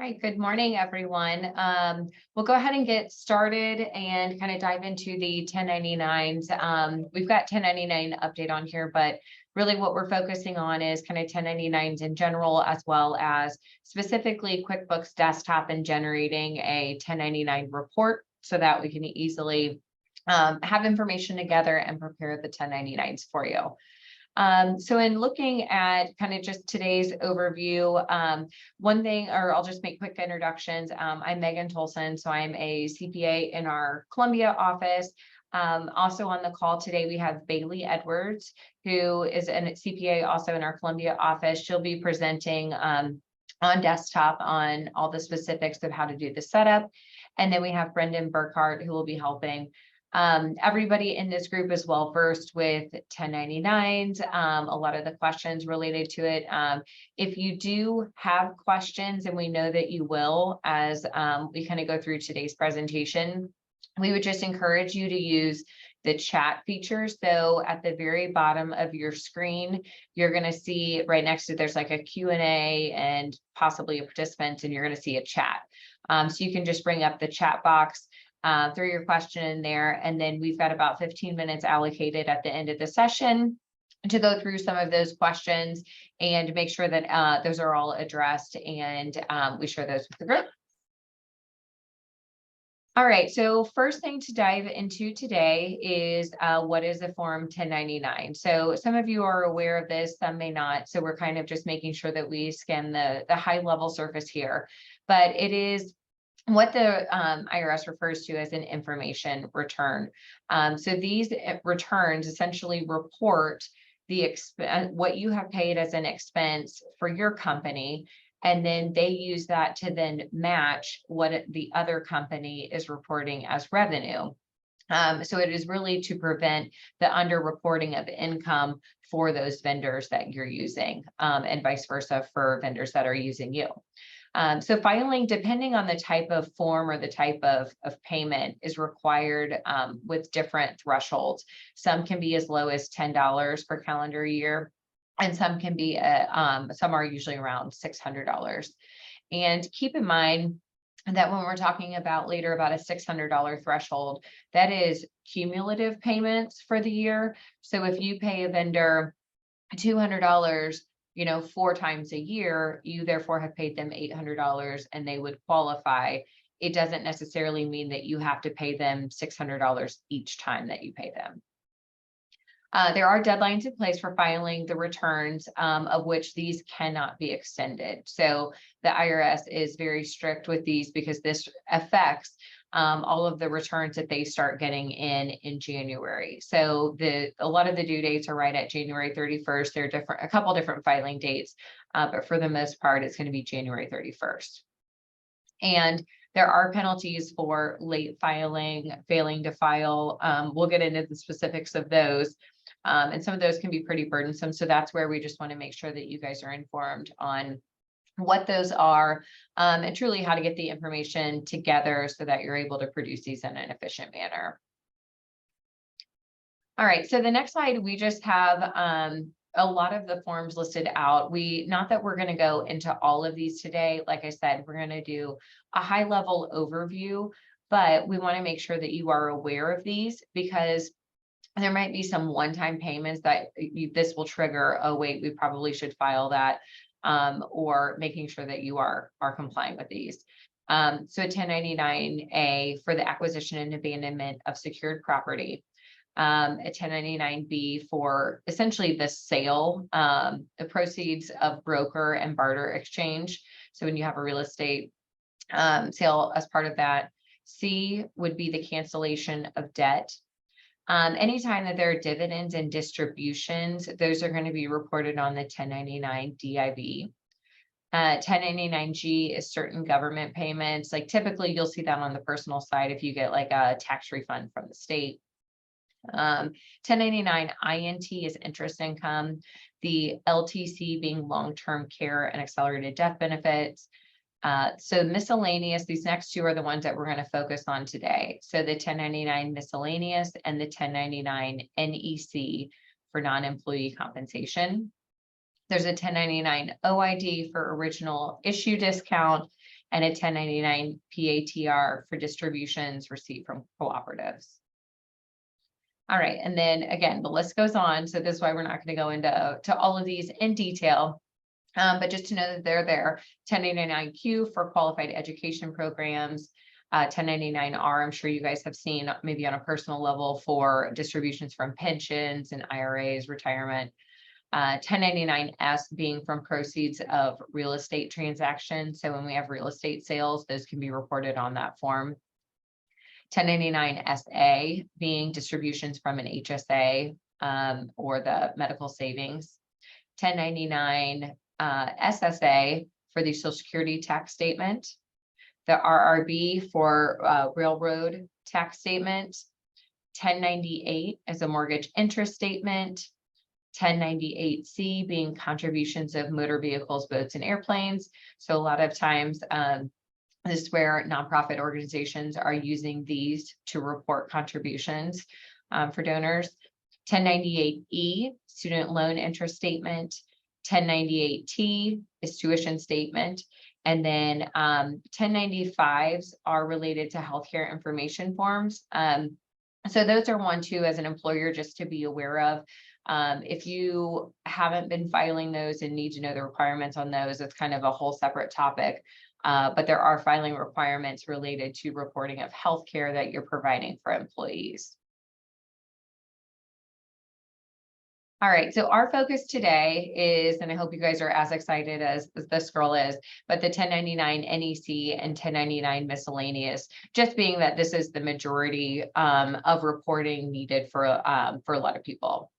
All right, good morning, everyone. We'll go ahead and get started and kind of dive into the 1099s. We've got 1099 update on here, but really what we're focusing on is kind of 1099s in general, as well as specifically QuickBooks Desktop and generating a 1099 report so that we can easily have information together and prepare the 1099s for you. So in looking at kind of just today's overview, one thing, or I'll just make quick introductions. I'm Megan Tolson, so I'm a CPA in our Columbia office. Also on the call today, we have Bailey Edwards, who is a CPA also in our Columbia office. She'll be presenting on desktop on all the specifics of how to do the setup. And then we have Brendan Burkhart, who will be helping. Everybody in this group is well versed with 1099s, a lot of the questions related to it. If you do have questions, and we know that you will, as we kind of go through today's presentation, we would just encourage you to use the chat feature. So at the very bottom of your screen, you're going to see right next to there's like a Q&A and possibly a participant, and you're going to see a chat. So you can just bring up the chat box. Throw your question in there, and then we've got about 15 minutes allocated at the end of the session to go through some of those questions and make sure that those are all addressed, and we share those with the group. All right, so first thing to dive into today is what is a Form 1099. So some of you are aware of this, some may not. So we're kind of just making sure that we scan the high level surface here, but it is what the IRS refers to as an information return. So these returns essentially report the what you have paid as an expense for your company, and then they use that to then match what the other company is reporting as revenue. So it is really to prevent the underreporting of income for those vendors that you're using, and vice versa for vendors that are using you. So filing, depending on the type of form or the type of payment, is required with different thresholds. Some can be as low as $10 per calendar year, and some can be, some are usually around $600. And keep in mind that when we're talking about later about a $600 threshold, that is cumulative payments for the year. So if you pay a vendor $200, 4 times a year, you therefore have paid them $800 and they would qualify. It doesn't necessarily mean that you have to pay them $600 each time that you pay them. There are deadlines in place for filing the returns, of which these cannot be extended. So the IRS is very strict with these because this affects all of the returns that they start getting in January. So a lot of the due dates are right at January 31st. There are a couple different filing dates, but for the most part, it's going to be January 31st. And there are penalties for late filing, failing to file. We'll get into the specifics of those. And some of those can be pretty burdensome. So that's where we just want to make sure that you guys are informed on what those are, and truly how to get the information together so that you're able to produce these in an efficient manner. All right, so the next slide, we just have a lot of the forms listed out. Not that we're going to go into all of these today. Like I said, we're going to do a high level overview, but we want to make sure that you are aware of these because there might be some one-time payments that this will trigger. Oh, wait, we probably should file that. Or making sure that you are complying with these. So a 1099-A for the acquisition and abandonment of secured property, a 1099-B for essentially the sale, the proceeds of broker and barter exchange. So when you have a real estate sale as part of that. C would be the cancellation of debt. Anytime that there are dividends and distributions, those are going to be reported on the 1099 DIV. 1099G is certain government payments. Like typically you'll see that on the personal side if you get like a tax refund from the state. 1099 INT is interest income. The LTC being long-term care and accelerated death benefits. So miscellaneous, these next two are the ones that we're going to focus on today. So the 1099 miscellaneous and the 1099 NEC for non-employee compensation. There's a 1099 OID for original issue discount and a 1099 PATR for distributions received from cooperatives. All right, and then again, the list goes on. So this is why we're not going to go into all of these in detail. But just to know that they're there. 1099Q for qualified education programs, 1099R, I'm sure you guys have seen maybe on a personal level for distributions from pensions and IRAs, retirement. 1099S being from proceeds of real estate transactions. So when we have real estate sales, those can be reported on that form. 1099SA being distributions from an HSA or the medical savings. 1099 SSA for the Social Security tax statement, the RRB for railroad tax statement, 1098 as a mortgage interest statement, 1098C being contributions of motor vehicles, boats, and airplanes. So a lot of times, this is where nonprofit organizations are using these to report contributions for donors. 1098E, student loan interest statement. 1098T is tuition statement. And then 1095s are related to healthcare information forms. So those are one, too, as an employer, just to be aware of. If you haven't been filing those and need to know the requirements on those, it's kind of a whole separate topic. But there are filing requirements related to reporting of healthcare that you're providing for employees. All right, so our focus today is, and I hope you guys are as excited as this girl is, but the 1099 NEC and 1099 miscellaneous, just being that this is the majority of reporting needed for a lot of people.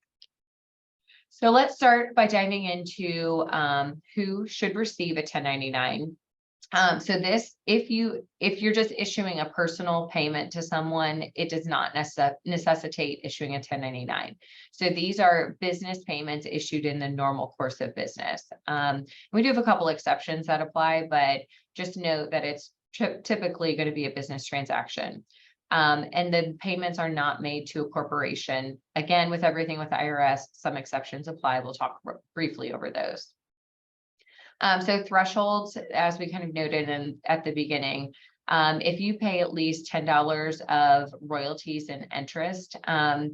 So let's start by diving into who should receive a 1099. So this, if you're just issuing a personal payment to someone, it does not necessitate issuing a 1099. So these are business payments issued in the normal course of business. We do have a couple exceptions that apply, but just note that it's typically going to be a business transaction. And the payments are not made to a corporation. Again, with everything with the IRS, some exceptions apply. We'll talk briefly over those. So thresholds, as we kind of noted at the beginning, if you pay at least $10 of royalties and interest,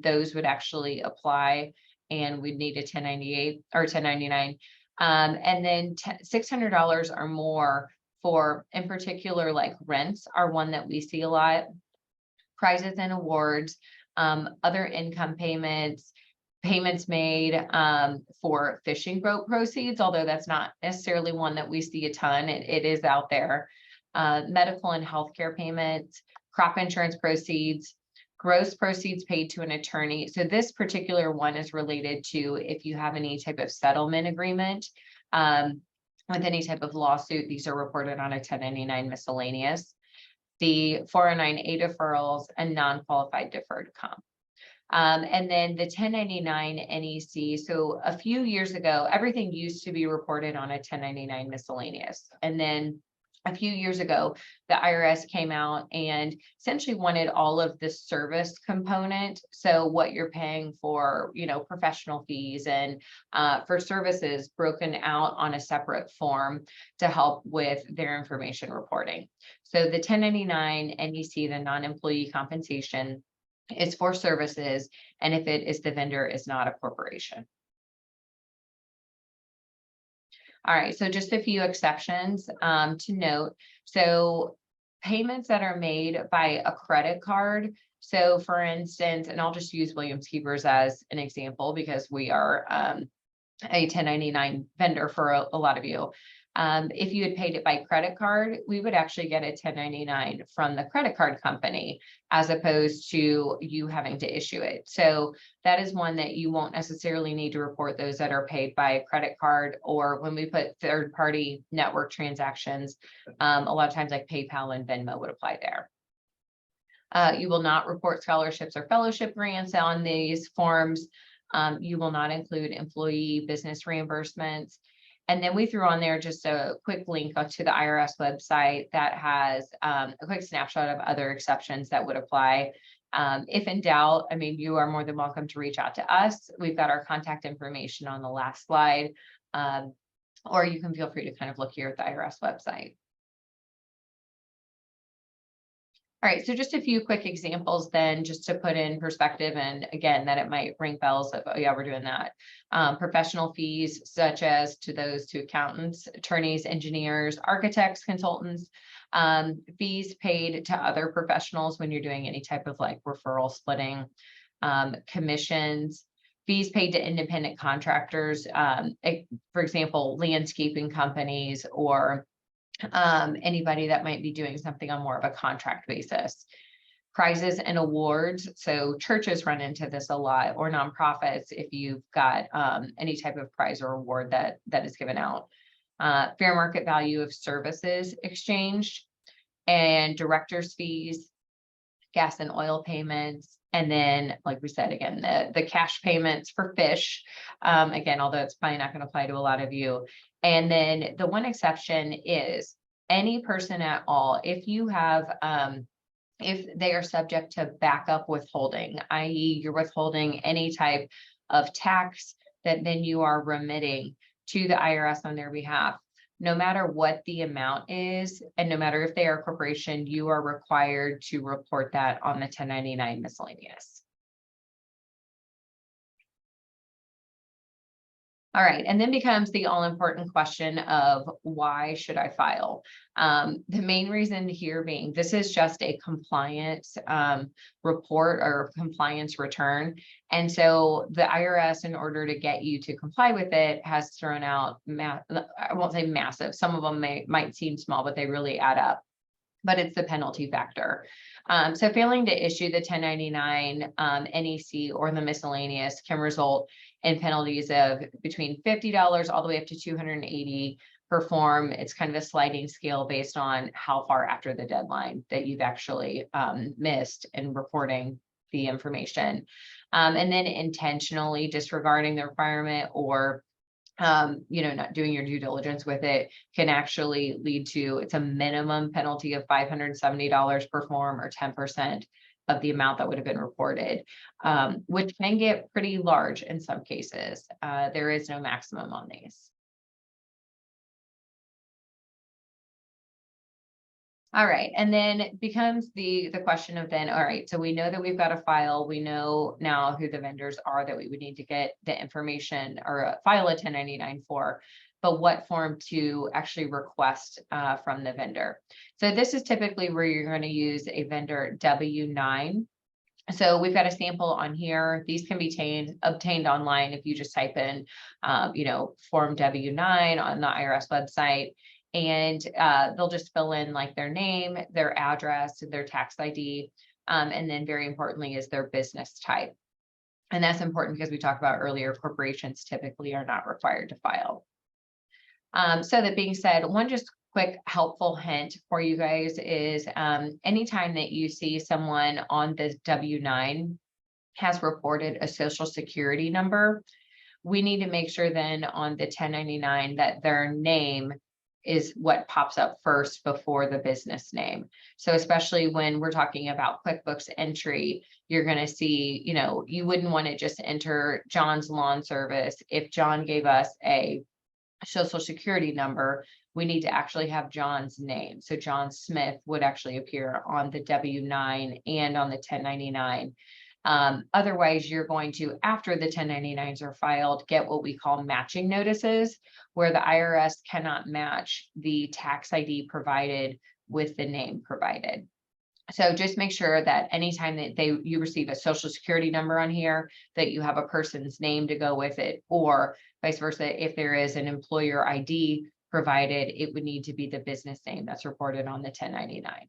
those would actually apply, and we'd need a 1098 or 1099. And then $600 or more for, in particular, like rents are one that we see a lot. Prizes and awards, other income payments made for fishing boat proceeds, although that's not necessarily one that we see a ton. It is out there. Medical and healthcare payments, crop insurance proceeds, gross proceeds paid to an attorney. So this particular one is related to if you have any type of settlement agreement with any type of lawsuit, these are reported on a 1099 miscellaneous. The 409A deferrals and non-qualified deferred comp. And then the 1099 NEC. So a few years ago, everything used to be reported on a 1099 miscellaneous. And then a few years ago, the IRS came out and essentially wanted all of the service component. So what you're paying for, professional fees and for services broken out on a separate form to help with their information reporting. So the 1099 NEC, the non-employee compensation, is for services, and if it is the vendor is not a corporation. All right, so just a few exceptions to note. So payments that are made by a credit card. So for instance, and I'll just use Williams Keepers as an example because we are a 1099 vendor for a lot of you. If you had paid it by credit card, we would actually get a 1099 from the credit card company as opposed to you having to issue it. So that is one that you won't necessarily need to report those that are paid by a credit card, or when we put third-party network transactions, a lot of times like PayPal and Venmo would apply there. You will not report scholarships or fellowship grants on these forms. You will not include employee business reimbursements. And then we threw on there just a quick link to the IRS website that has a quick snapshot of other exceptions that would apply. If in doubt, you are more than welcome to reach out to us. We've got our contact information on the last slide, or you can feel free to kind of look here at the IRS website. All right, so just a few quick examples then, just to put in perspective, and again, that it might ring bells of, oh yeah, we're doing that. Professional fees, such as to accountants, attorneys, engineers, architects, consultants, fees paid to other professionals when you're doing any type of like referral splitting, commissions, fees paid to independent contractors, for example, landscaping companies, or anybody that might be doing something on more of a contract basis. Prizes and awards. So churches run into this a lot, or nonprofits, if you've got any type of prize or award that is given out. Fair market value of services exchanged, and director's fees, gas and oil payments. And then, like we said, again, the cash payments for fish, again, although it's probably not going to apply to a lot of you. And then the one exception is any person at all, if you have, if they are subject to backup withholding, i.e. you're withholding any type of tax that then you are remitting to the IRS on their behalf, no matter what the amount is, and no matter if they are a corporation, you are required to report that on the 1099 miscellaneous. All right, and then becomes the all-important question of why should I file? The main reason here being this is just a compliance report or compliance return. And so the IRS, in order to get you to comply with it, has thrown out, I won't say massive, some of them might seem small, but they really add up. But it's the penalty factor. So failing to issue the 1099 NEC or the miscellaneous can result in penalties of between $50 all the way up to $280 per form. It's kind of a sliding scale based on how far after the deadline that you've actually missed in reporting the information. And then intentionally disregarding the requirement, or not doing your due diligence with it, can actually lead to, it's a minimum penalty of $570 per form, or 10% of the amount that would have been reported, which can get pretty large in some cases. There is no maximum on these. All right, and then becomes the question of then, all right, so we know that we've got a file, we know now who the vendors are that we would need to get the information or file a 1099 for, but what form to actually request from the vendor. So this is typically where you're going to use a vendor W-9. So we've got a sample on here. These can be obtained online if you just type in, form W-9 on the IRS website. And they'll just fill in like their name, their address, their tax ID, and then very importantly is their business type. And that's important because we talked about earlier, corporations typically are not required to file. So that being said, one just quick helpful hint for you guys is anytime that you see someone on this W-9 has reported a social security number, we need to make sure then on the 1099 that their name is what pops up first before the business name. So especially when we're talking about QuickBooks entry, you're going to see, you wouldn't want to just enter John's Lawn Service. If John gave us a social security number, we need to actually have John's name. So John Smith would actually appear on the W-9 and on the 1099. Otherwise, you're going to, after the 1099s are filed, get what we call matching notices, where the IRS cannot match the tax ID provided with the name provided. So just make sure that anytime that you receive a social security number on here, that you have a person's name to go with it, or vice versa. If there is an employer ID provided, it would need to be the business name that's reported on the 1099.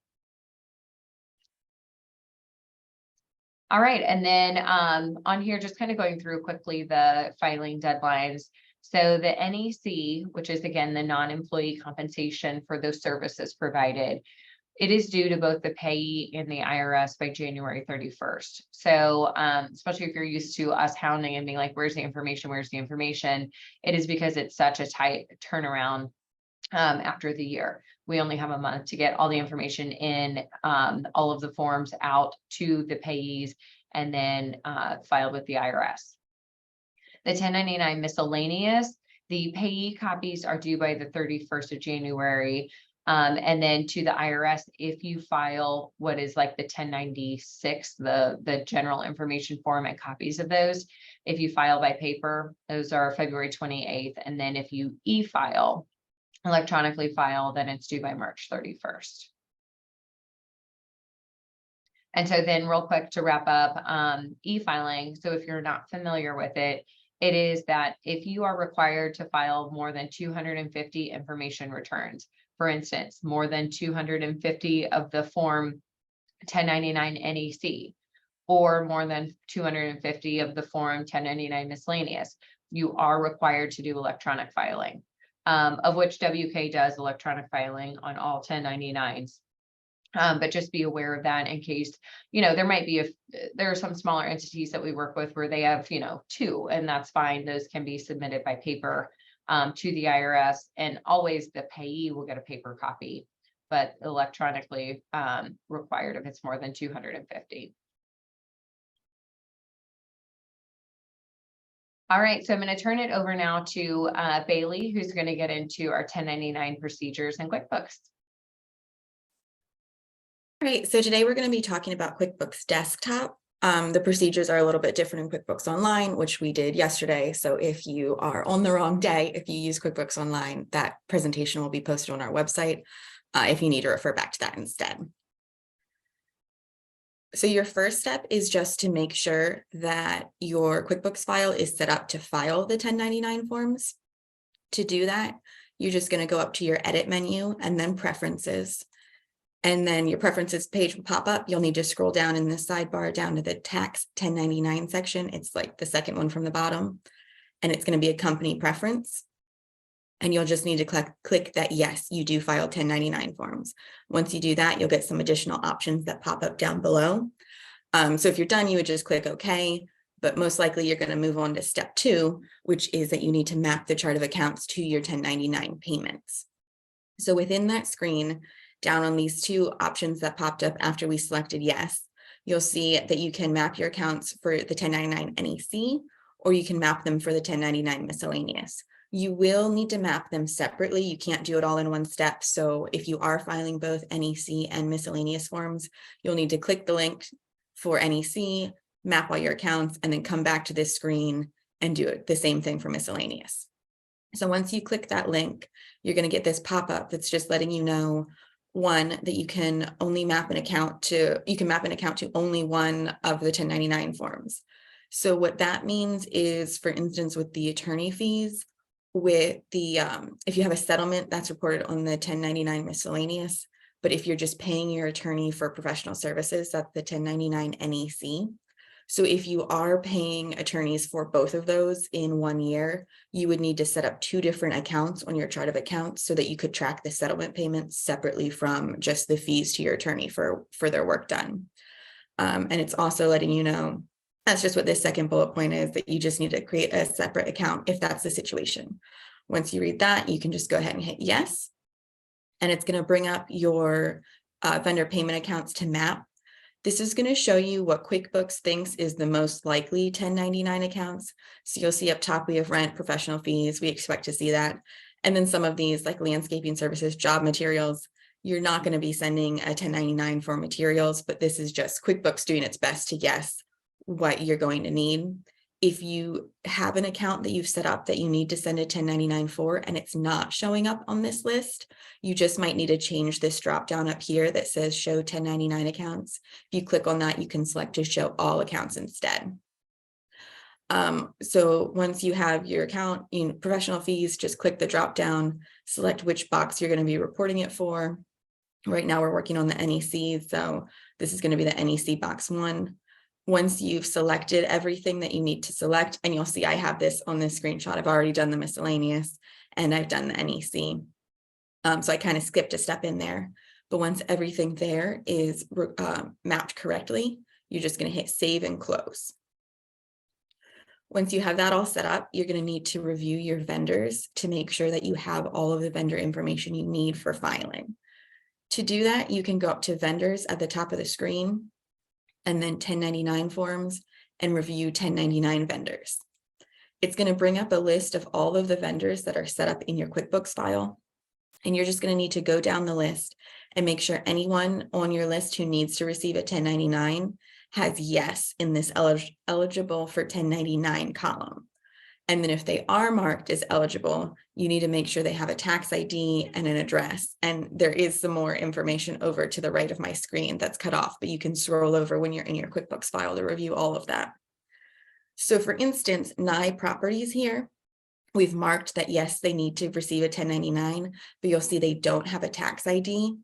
All right, and then on here, just kind of going through quickly the filing deadlines. So the NEC, which is again the non-employee compensation for those services provided, it is due to both the payee and the IRS by January 31st. So especially if you're used to us hounding and being like, where's the information? Where's the information? It is because it's such a tight turnaround after the year. We only have a month to get all the information in, all of the forms out to the payees, and then filed with the IRS. The 1099 miscellaneous, the payee copies are due by the 31st of January. And then to the IRS, if you file what is like the 1096, the general information form and copies of those, if you file by paper, those are February 28th. And then if you e-file, electronically file, then it's due by March 31st. And so then real quick to wrap up, e-filing. So if you're not familiar with it, it is that if you are required to file more than 250 information returns, for instance, more than 250 of the form 1099 NEC, or more than 250 of the form 1099 miscellaneous, you are required to do electronic filing, of which WK does electronic filing on all 1099s. But just be aware of that in case, there might be, there are some smaller entities that we work with where they have, two, and that's fine. Those can be submitted by paper to the IRS, and always the payee will get a paper copy, but electronically required if it's more than 250. All right, so I'm going to turn it over now to Bailey, who's going to get into our 1099 procedures in QuickBooks. All right, so today we're going to be talking about QuickBooks Desktop. The procedures are a little bit different in QuickBooks Online, which we did yesterday. So if you are on the wrong day, if you use QuickBooks Online, that presentation will be posted on our website if you need to refer back to that instead. So your first step is just to make sure that your QuickBooks file is set up to file the 1099 forms. To do that, you're just going to go up to your Edit menu and then Preferences. And then your preferences page will pop up. You'll need to scroll down in this sidebar down to the tax 1099 section. It's like the second one from the bottom, and it's going to be a company preference. And you'll just need to click that yes, you do file 1099 forms. Once you do that, you'll get some additional options that pop up down below. So if you're done, you would just click OK, but most likely you're going to move on to step 2, which is that you need to map the chart of accounts to your 1099 payments. So within that screen, down on these two options that popped up after we selected yes, you'll see that you can map your accounts for the 1099 NEC, or you can map them for the 1099 miscellaneous. You will need to map them separately. You can't do it all in one step. So if you are filing both NEC and miscellaneous forms, you'll need to click the link for NEC, map all your accounts, and then come back to this screen and do it the same thing for miscellaneous. So once you click that link, you're going to get this pop-up that's just letting you know, one, that you can only map an account to, only one of the 1099 forms. So what that means is, for instance, with the attorney fees, with the, if you have a settlement that's reported on the 1099 miscellaneous, but if you're just paying your attorney for professional services, that's the 1099 NEC. So if you are paying attorneys for both of those in 1 year, you would need to set up 2 different accounts on your chart of accounts so that you could track the settlement payments separately from just the fees to your attorney for their work done. And it's also letting you know, that's just what this second bullet point is, that you just need to create a separate account if that's the situation. Once you read that, you can just go ahead and hit yes. And it's going to bring up your vendor payment accounts to map. This is going to show you what QuickBooks thinks is the most likely 1099 accounts. So you'll see up top, we have rent, professional fees. We expect to see that. And then some of these like landscaping services, job materials, you're not going to be sending a 1099 for materials, but this is just QuickBooks doing its best to guess what you're going to need. If you have an account that you've set up that you need to send a 1099 for and it's not showing up on this list, you just might need to change this drop down up here that says show 1099 accounts. If you click on that, you can select to show all accounts instead. So once you have your account, professional fees, just click the drop down, select which box you're going to be reporting it for. Right now we're working on the NEC, so this is going to be the NEC box 1. Once you've selected everything that you need to select, and you'll see I have this on this screenshot, I've already done the miscellaneous and I've done the NEC. So I kind of skipped a step in there, but once everything there is mapped correctly, you're just going to hit save and close. Once you have that all set up, you're going to need to review your vendors to make sure that you have all of the vendor information you need for filing. To do that, you can go up to vendors at the top of the screen, and then 1099 forms, and review 1099 vendors. It's going to bring up a list of all of the vendors that are set up in your QuickBooks file. And you're just going to need to go down the list and make sure anyone on your list who needs to receive a 1099 has yes in this eligible for 1099 column. And then if they are marked as eligible, you need to make sure they have a tax ID and an address. And there is some more information over to the right of my screen that's cut off, but you can scroll over when you're in your QuickBooks file to review all of that. So for instance, Nye Properties here, we've marked that yes, they need to receive a 1099, but you'll see they don't have a tax ID.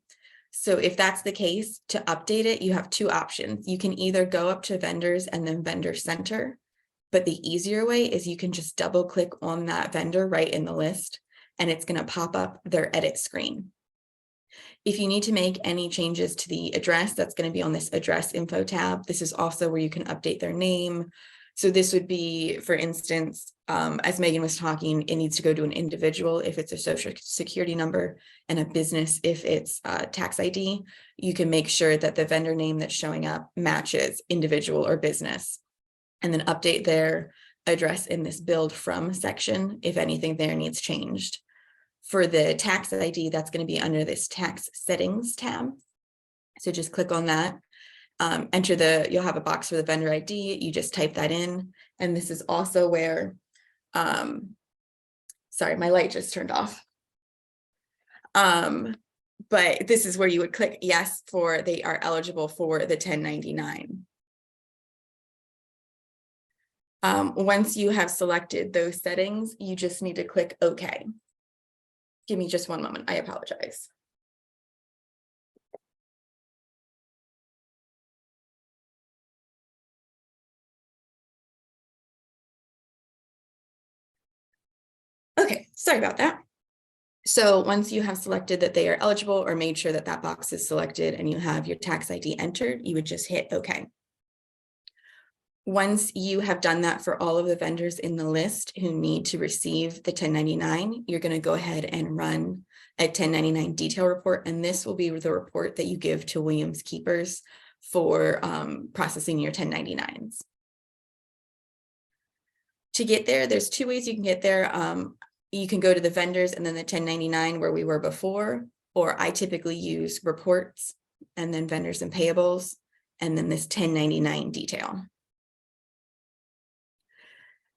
So if that's the case, to update it, you have two options. You can either go up to vendors and then vendor center, but the easier way is you can just double click on that vendor right in the list, and it's going to pop up their edit screen. If you need to make any changes to the address, that's going to be on this address info tab. This is also where you can update their name. So this would be, for instance, as Megan was talking, it needs to go to an individual if it's a social security number, and a business if it's tax ID. You can make sure that the vendor name that's showing up matches individual or business, and then update their address in this build from section if anything there needs changed. For the tax ID, that's going to be under this tax settings tab. So just click on that. You'll have a box for the vendor ID. You just type that in. And this is also where, sorry, my light just turned off. But this is where you would click yes for they are eligible for the 1099. Once you have selected those settings, you just need to click OK. Give me just one moment. I apologize. Okay, sorry about that. So once you have selected that they are eligible or made sure that that box is selected and you have your tax ID entered, you would just hit OK. Once you have done that for all of the vendors in the list who need to receive the 1099, you're going to go ahead and run a 1099 detail report. And this will be the report that you give to Williams Keepers for processing your 1099s. To get there, there's two ways you can get there. You can go to the vendors and then the 1099 where we were before, or I typically use reports and then vendors and payables, and then this 1099 detail.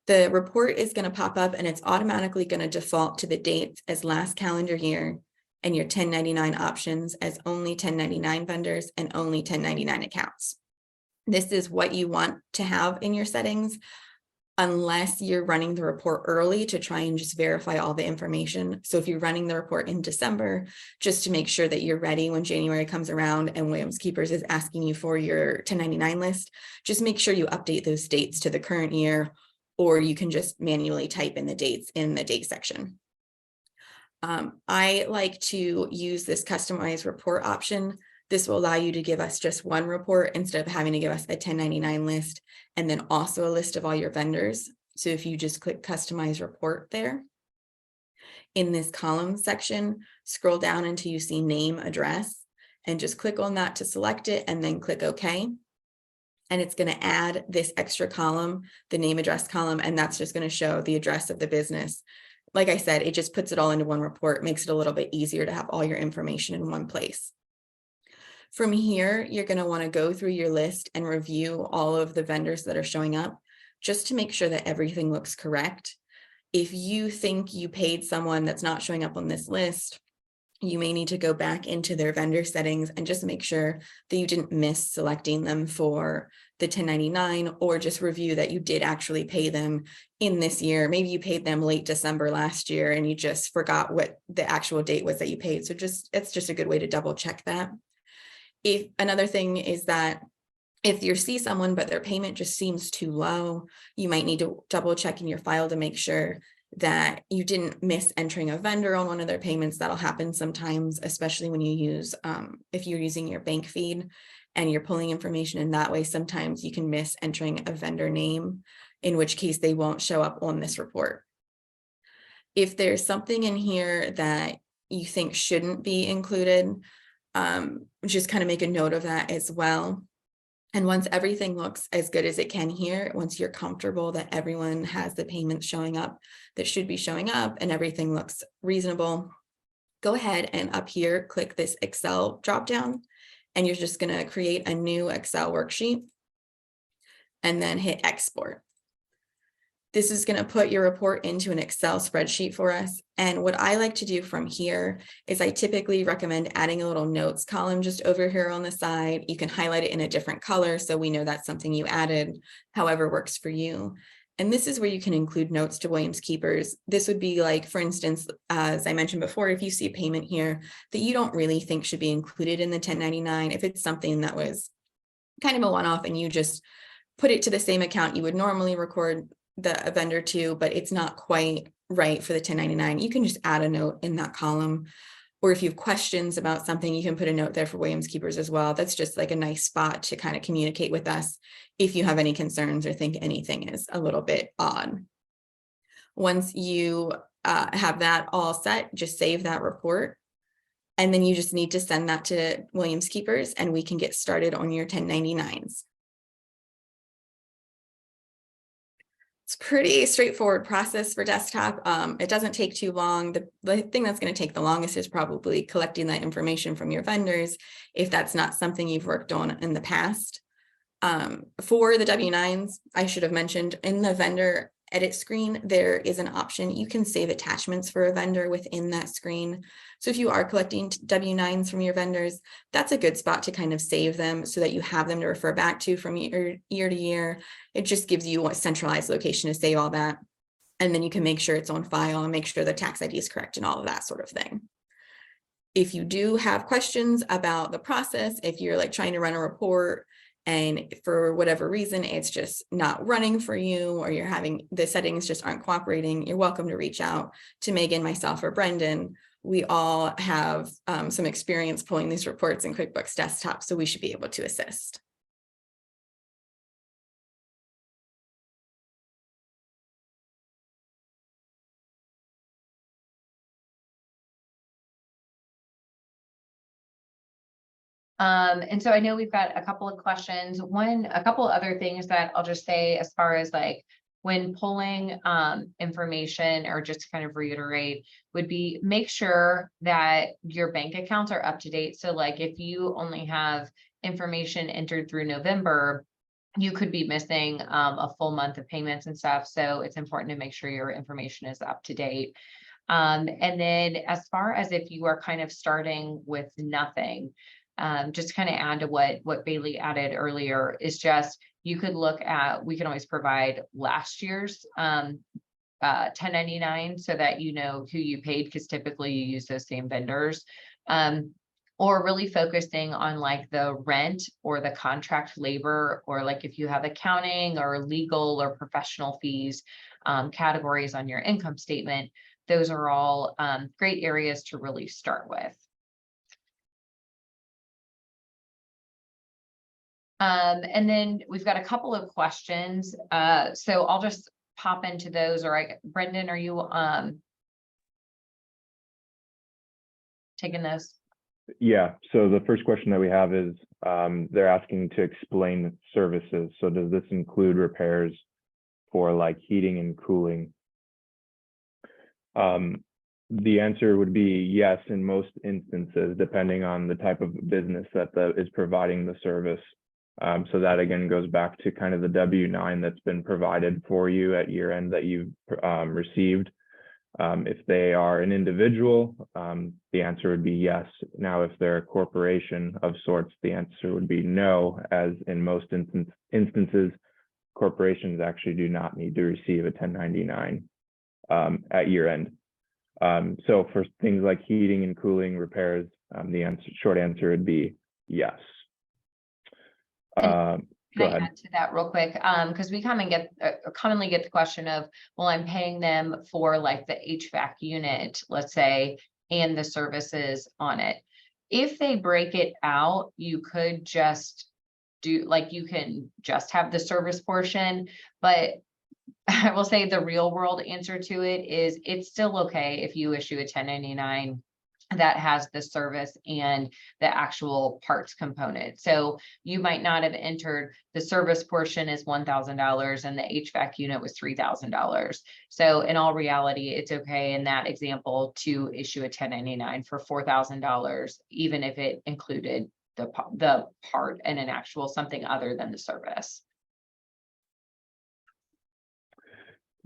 The report is going to pop up and it's automatically going to default to the dates as last calendar year and your 1099 options as only 1099 vendors and only 1099 accounts. This is what you want to have in your settings, unless you're running the report early to try and just verify all the information. So if you're running the report in December, just to make sure that you're ready when January comes around and Williams Keepers is asking you for your 1099 list, just make sure you update those dates to the current year, or you can just manually type in the dates in the date section. I like to use this customized report option. This will allow you to give us just one report instead of having to give us a 1099 list and then also a list of all your vendors. So if you just click customize report there, in this column section, scroll down until you see name, address, and just click on that to select it and then click OK. And it's going to add this extra column, the name address column, and that's just going to show the address of the business. Like I said, it just puts it all into one report, makes it a little bit easier to have all your information in one place. From here, you're going to want to go through your list and review all of the vendors that are showing up just to make sure that everything looks correct. If you think you paid someone that's not showing up on this list, you may need to go back into their vendor settings and just make sure that you didn't miss selecting them for the 1099, or just review that you did actually pay them in this year. Maybe you paid them late December last year and you just forgot what the actual date was that you paid. So it's just a good way to double check that. If another thing is that if you see someone but their payment just seems too low, you might need to double check in your file to make sure that you didn't miss entering a vendor on one of their payments. That'll happen sometimes, especially when you use, if you're using your bank feed and you're pulling information in that way, sometimes you can miss entering a vendor name, in which case they won't show up on this report. If there's something in here that you think shouldn't be included, just kind of make a note of that as well. And once everything looks as good as it can here, once you're comfortable that everyone has the payments showing up that should be showing up and everything looks reasonable, go ahead and up here, click this Excel dropdown, and you're just going to create a new Excel worksheet and then hit export. This is going to put your report into an Excel spreadsheet for us. And what I like to do from here is I typically recommend adding a little notes column just over here on the side. You can highlight it in a different color so we know that's something you added, however works for you. And this is where you can include notes to Williams Keepers. This would be like, for instance, as I mentioned before, if you see a payment here that you don't really think should be included in the 1099, if it's something that was kind of a one-off and you just put it to the same account you would normally record the vendor to, but it's not quite right for the 1099, you can just add a note in that column. Or if you have questions about something, you can put a note there for Williams Keepers as well. That's just like a nice spot to kind of communicate with us if you have any concerns or think anything is a little bit odd. Once you have that all set, just save that report. And then you just need to send that to Williams Keepers and we can get started on your 1099s. It's a pretty straightforward process for desktop. It doesn't take too long. The thing that's going to take the longest is probably collecting that information from your vendors, if that's not something you've worked on in the past. For the W-9s, I should have mentioned in the vendor edit screen, there is an option. You can save attachments for a vendor within that screen. So if you are collecting W-9s from your vendors, that's a good spot to kind of save them so that you have them to refer back to from year to year. It just gives you a centralized location to save all that. And then you can make sure it's on file and make sure the tax ID is correct and all of that sort of thing. If you do have questions about the process, if you're like trying to run a report and for whatever reason, it's just not running for you, or you're having the settings just aren't cooperating, you're welcome to reach out to Megan, myself, or Brendan. We all have some experience pulling these reports in QuickBooks Desktop, so we should be able to assist. And so I know we've got a couple of questions. A couple other things that I'll just say as far as like when pulling information, or just to kind of reiterate, would be make sure that your bank accounts are up to date. So like if you only have information entered through November, you could be missing a full month of payments and stuff. So it's important to make sure your information is up to date. And then as far as if you are kind of starting with nothing, just to kind of add to what Bailey added earlier, is just you could look at, we can always provide last year's 1099 so that you know who you paid, because typically you use those same vendors. Or really focusing on like the rent or the contract labor, or like if you have accounting or legal or professional fees categories on your income statement, those are all great areas to really start with. And then we've got a couple of questions. So I'll just pop into those, or Brendan, are you taking those? Yeah, so the first question that we have is they're asking to explain services. So does this include repairs for like heating and cooling? The answer would be yes, in most instances, depending on the type of business that is providing the service. So that again goes back to kind of the W-9 that's been provided for you at year end that you've received. If they are an individual, the answer would be yes. Now, if they're a corporation of sorts, the answer would be no, as in most instances, corporations actually do not need to receive a 1099 at year end. So for things like heating and cooling repairs, the short answer would be yes. Can I add to that real quick? Because we commonly get the question of, well, I'm paying them for like the HVAC unit, let's say, and the services on it. If they break it out, you could just do like, you can just have the service portion, but I will say the real world answer to it is it's still okay if you issue a 1099 that has the service and the actual parts component. So you might not have entered the service portion is $1,000 and the HVAC unit was $3,000. So in all reality, it's okay in that example to issue a 1099 for $4,000, even if it included the part and an actual something other than the service.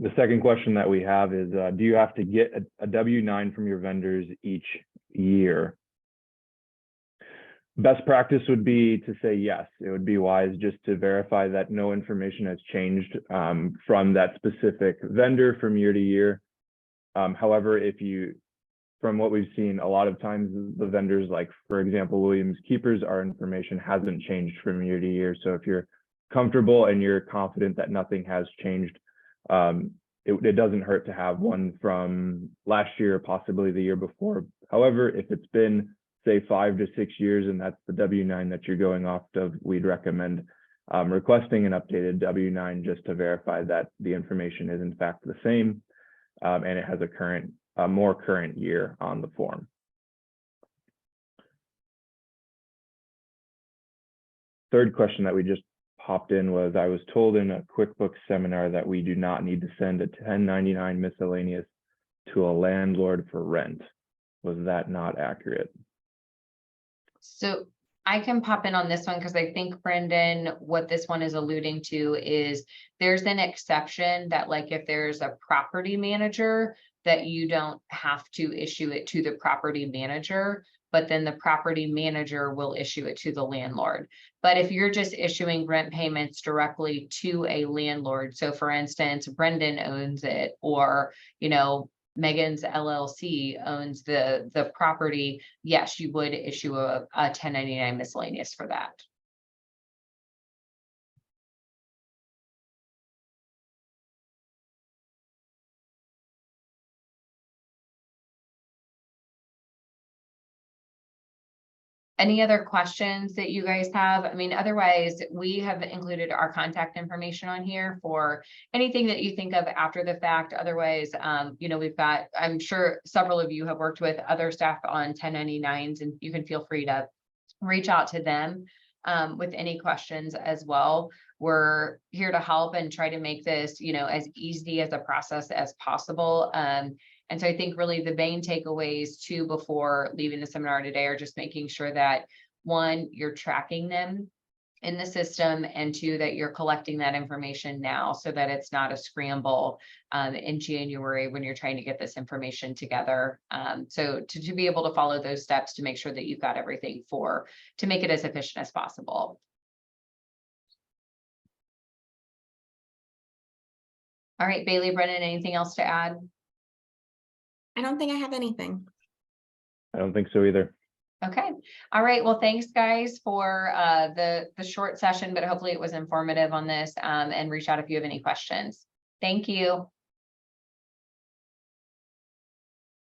The second question that we have is, do you have to get a W-9 from your vendors each year? Best practice would be to say yes. It would be wise just to verify that no information has changed from that specific vendor from year to year. However, from what we've seen, a lot of times the vendors, like for example, Williams Keepers, our information hasn't changed from year to year. So if you're comfortable and you're confident that nothing has changed, it doesn't hurt to have one from last year, possibly the year before. However, if it's been say 5 to 6 years and that's the W-9 that you're going off of, we'd recommend requesting an updated W-9 just to verify that the information is in fact the same and it has a more current year on the form. Third question that we just popped in was, I was told in a QuickBooks seminar that we do not need to send a 1099 miscellaneous to a landlord for rent. Was that not accurate? So I can pop in on this one because I think, Brendan, what this one is alluding to is there's an exception that, like, if there's a property manager, that you don't have to issue it to the property manager, but then the property manager will issue it to the landlord. But if you're just issuing rent payments directly to a landlord, so for instance, Brendan owns it, or, you know, Megan's LLC owns the property, yes, you would issue a 1099 miscellaneous for that. Any other questions that you guys have? I mean, otherwise, we have included our contact information on here for anything that you think of after the fact. Otherwise, you know, we've got, I'm sure several of you have worked with other staff on 1099s, and you can feel free to reach out to them with any questions as well. We're here to help and try to make this, you know, as easy as a process as possible. And so I think really the main takeaways too before leaving the seminar today are just making sure that, one, you're tracking them in the system, and two, that you're collecting that information now so that it's not a scramble in January when you're trying to get this information together. So to be able to follow those steps to make sure that you've got everything to make it as efficient as possible. All right, Bailey, Brennan, anything else to add? I don't think I have anything. I don't think so either. Okay. All right. Well, thanks guys for the short session, but hopefully it was informative on this, and reach out if you have any questions. Thank you.